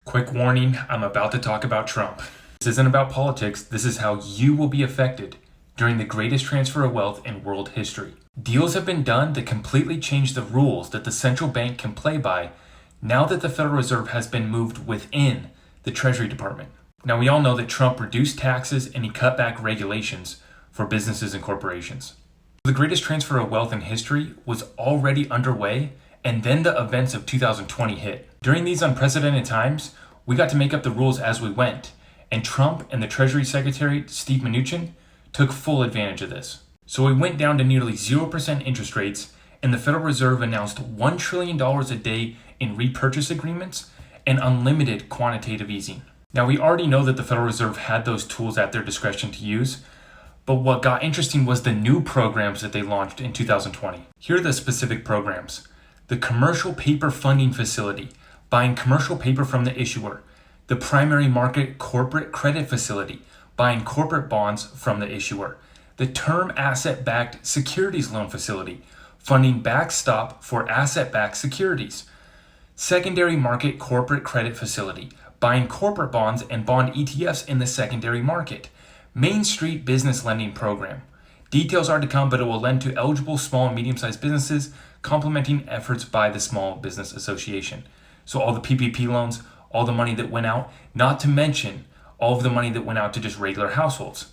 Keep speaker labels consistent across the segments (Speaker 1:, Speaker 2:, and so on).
Speaker 1: Quick warning, I'm about to talk about Trump. This isn't about politics, this is how you will be affected during the greatest transfer of wealth in world history. Deals have been done that completely change the rules that the central bank can play by now that the Federal Reserve has been moved within the Treasury Department. Now we all know that Trump reduced taxes and he cut back regulations for businesses and corporations. The greatest transfer of wealth in history was already underway, and then the events of 2020 hit. During these unprecedented times, we got to make up the rules as we went, and Trump and the Treasury Secretary, Steve Mnuchin, took full advantage of this. So we went down to nearly 0% interest rates, and the Federal Reserve announced $1 trillion a day in repurchase agreements and unlimited quantitative easing. Now we already know that the Federal Reserve had those tools at their discretion to use, but what got interesting was the new programs that they launched in 2020. Here are the specific programs. The Commercial Paper Funding Facility, buying commercial paper from the issuer. The Primary Market Corporate Credit Facility, buying corporate bonds from the issuer. The Term Asset-Backed Securities Loan Facility, funding backstop for asset-backed securities. Secondary Market Corporate Credit Facility, buying corporate bonds and bond ETFs in the secondary market. Main Street Business Lending Program. Details are to come, but it will lend to eligible small and medium-sized businesses, complementing efforts by the Small Business Association. So all the PPP loans, all the money that went out, not to mention all of the money that went out to just regular households.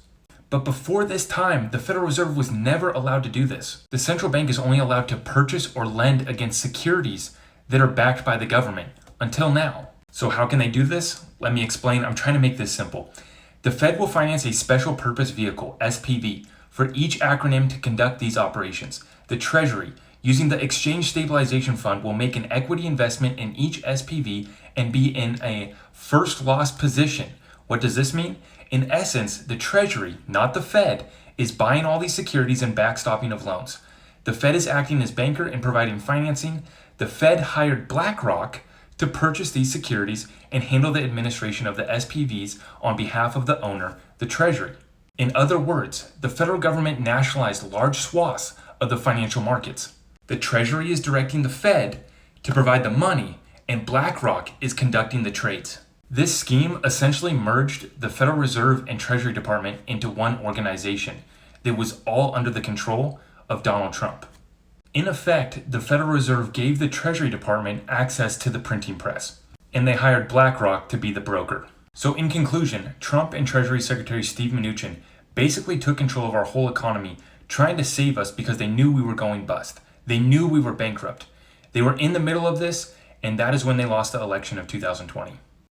Speaker 1: But before this time, the Federal Reserve was never allowed to do this. The central bank is only allowed to purchase or lend against securities that are backed by the government, until now. So how can they do this? Let me explain. I'm trying to make this simple. The Fed will finance a special purpose vehicle, SPV, for each acronym to conduct these operations. The Treasury, using the Exchange Stabilization Fund, will make an equity investment in each SPV and be in a first loss position. What does this mean? In essence, the Treasury, not the Fed, is buying all these securities and backstopping of loans. The Fed is acting as banker and providing financing. The Fed hired BlackRock to purchase these securities and handle the administration of the SPVs on behalf of the owner, the Treasury. In other words, the federal government nationalized large swaths of the financial markets. The Treasury is directing the Fed to provide the money, and BlackRock is conducting the trades. This scheme essentially merged the Federal Reserve and Treasury Department into one organization that was all under the control of Donald Trump. In effect, the Federal Reserve gave the Treasury Department access to the printing press, and they hired BlackRock to be the broker. So in conclusion, Trump and Treasury Secretary Steve Mnuchin basically took control of our whole economy, trying to save us because they knew we were going bust. They knew we were bankrupt. They were in the middle of this, and that is when they lost the election of 2020.